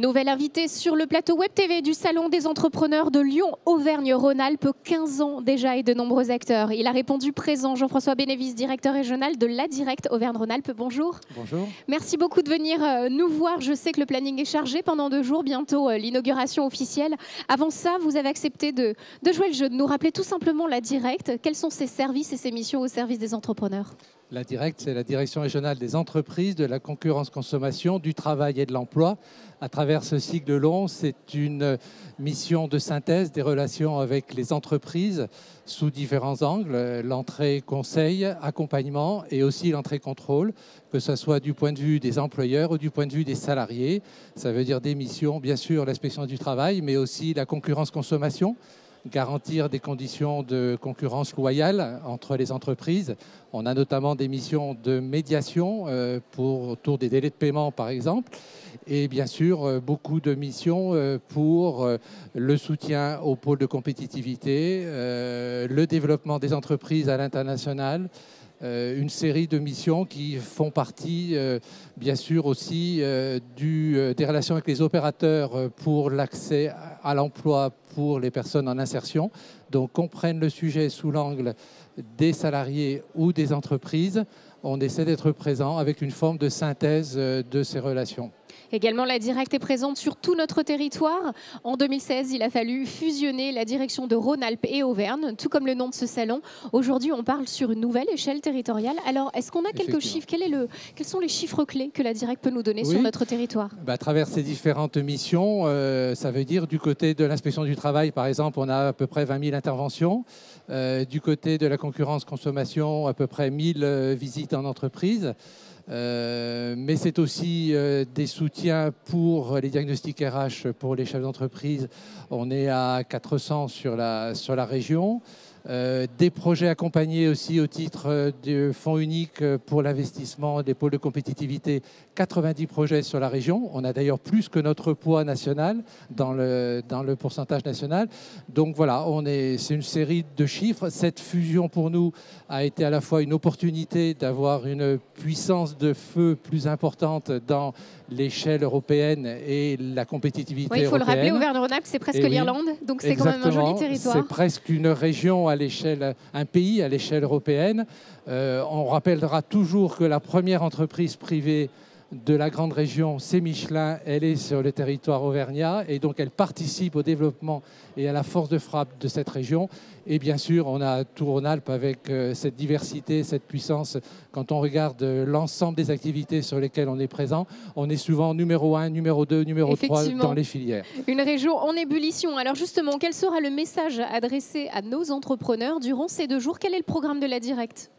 Nouvel invité sur le plateau Web TV du Salon des entrepreneurs de Lyon, Auvergne-Rhône-Alpes, 15 ans déjà et de nombreux acteurs. Il a répondu présent. Jean-François Bénévis, directeur régional de la Direct Auvergne-Rhône-Alpes. Bonjour. Bonjour. Merci beaucoup de venir nous voir. Je sais que le planning est chargé pendant 2 jours, bientôt l'inauguration officielle. Avant ça, vous avez accepté de jouer le jeu, de nous rappeler tout simplement la Direct. Quels sont ses services et ses missions au service des entrepreneurs ? La Direct, c'est la direction régionale des entreprises, de la concurrence consommation, du travail et de l'emploi. À travers ce cycle long, c'est une mission de synthèse des relations avec les entreprises sous différents angles. L'entrée conseil, accompagnement et aussi l'entrée contrôle, que ce soit du point de vue des employeurs ou du point de vue des salariés. Ça veut dire des missions, bien sûr, l'inspection du travail, mais aussi la concurrence consommation. Garantir des conditions de concurrence loyale entre les entreprises. On a notamment des missions de médiation autour des délais de paiement, par exemple. Et bien sûr, beaucoup de missions pour le soutien au pôle de compétitivité, le développement des entreprises à l'international, une série de missions qui font partie, bien sûr, aussi des relations avec les opérateurs pour l'accès à l'emploi pour les personnes en insertion. Donc, qu'on prenne le sujet sous l'angle des salariés ou des entreprises, on essaie d'être présent avec une forme de synthèse de ces relations. Également, la Direct est présente sur tout notre territoire. En 2016, il a fallu fusionner la direction de Rhône-Alpes et Auvergne, tout comme le nom de ce salon. Aujourd'hui, on parle sur une nouvelle échelle territoriale. Alors, est-ce qu'on a quelques chiffres ? Quels sont les chiffres clés que la Direct peut nous donner sur notre territoire ? À travers ces différentes missions, ça veut dire du côté de l'inspection du travail, par exemple, on a à peu près 20 000 interventions. Du côté de la concurrence consommation, à peu près 1000 visites en entreprise. Mais c'est aussi des soutiens pour les diagnostics RH pour les chefs d'entreprise. On est à 400 sur la région. Des projets accompagnés aussi au titre du fonds unique pour l'investissement des pôles de compétitivité, 90 projets sur la région. On a d'ailleurs plus que notre poids national dans le pourcentage national. Donc voilà, c'est une série de chiffres. Cette fusion pour nous a été à la fois une opportunité d'avoir une puissance de feu plus importante dans l'échelle européenne et la compétitivité européenne. Il faut le rappeler, Auvergne-Rhône-Alpes, c'est presque l'Irlande, donc c'est quand même un joli territoire. C'est presque une région un pays à l'échelle européenne. On rappellera toujours que la première entreprise privée de la grande région, c'est Michelin. Elle est sur le territoire auvergnat et donc elle participe au développement et à la force de frappe de cette région. Et bien sûr, on a tout Rhône-Alpes avec cette diversité, cette puissance. Quand on regarde l'ensemble des activités sur lesquelles on est présent, on est souvent numéro 1, numéro 2, numéro 3 dans les filières. Une région en ébullition. Alors justement, quel sera le message adressé à nos entrepreneurs durant ces 2 jours ? Quel est le programme de la Direct ?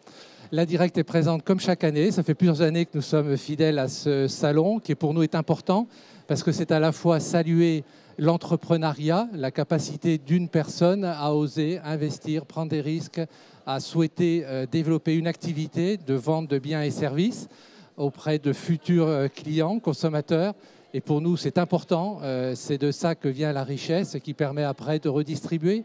La Direct est présente comme chaque année. Ça fait plusieurs années que nous sommes fidèles à ce salon qui pour nous est important parce que c'est à la fois saluer l'entrepreneuriat, la capacité d'une personne à oser investir, prendre des risques, à souhaiter développer une activité de vente de biens et services auprès de futurs clients, consommateurs. Et pour nous, c'est important. C'est de ça que vient la richesse qui permet après de redistribuer,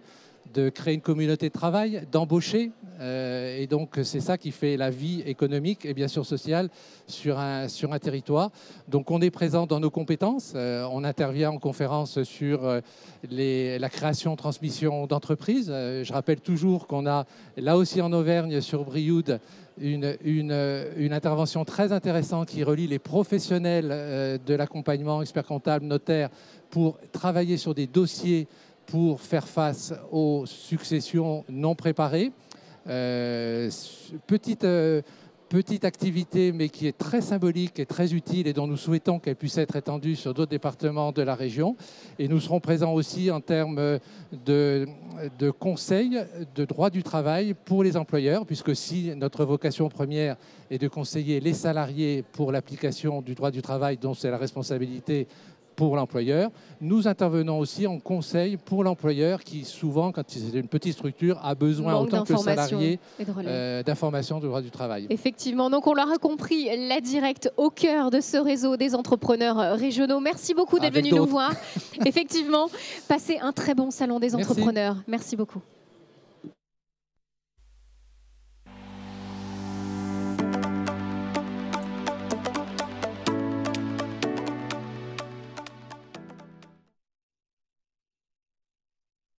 de créer une communauté de travail, d'embaucher. Et donc, c'est ça qui fait la vie économique et bien sûr sociale sur un territoire. Donc, on est présent dans nos compétences. On intervient en conférence sur la création, transmission d'entreprises. Je rappelle toujours qu'on a, là aussi en Auvergne, sur Brioude, une intervention très intéressante qui relie les professionnels de l'accompagnement, experts comptables, notaires, pour travailler sur des dossiers pour faire face aux successions non préparées. Petite activité, mais qui est très symbolique et très utile et dont nous souhaitons qu'elle puisse être étendue sur d'autres départements de la région. Et nous serons présents aussi en termes de conseils de droit du travail pour les employeurs, puisque si notre vocation première est de conseiller les salariés pour l'application du droit du travail, dont c'est la responsabilité pour l'employeur. Nous intervenons aussi en conseil pour l'employeur qui, souvent, quand c'est une petite structure, a besoin, autant que le salarié, d'informations du droit du travail. Effectivement, donc on l'aura compris, la Direct au cœur de ce réseau des entrepreneurs régionaux. Merci beaucoup d'être venu nous voir. Effectivement, passez un très bon salon des entrepreneurs. Merci beaucoup.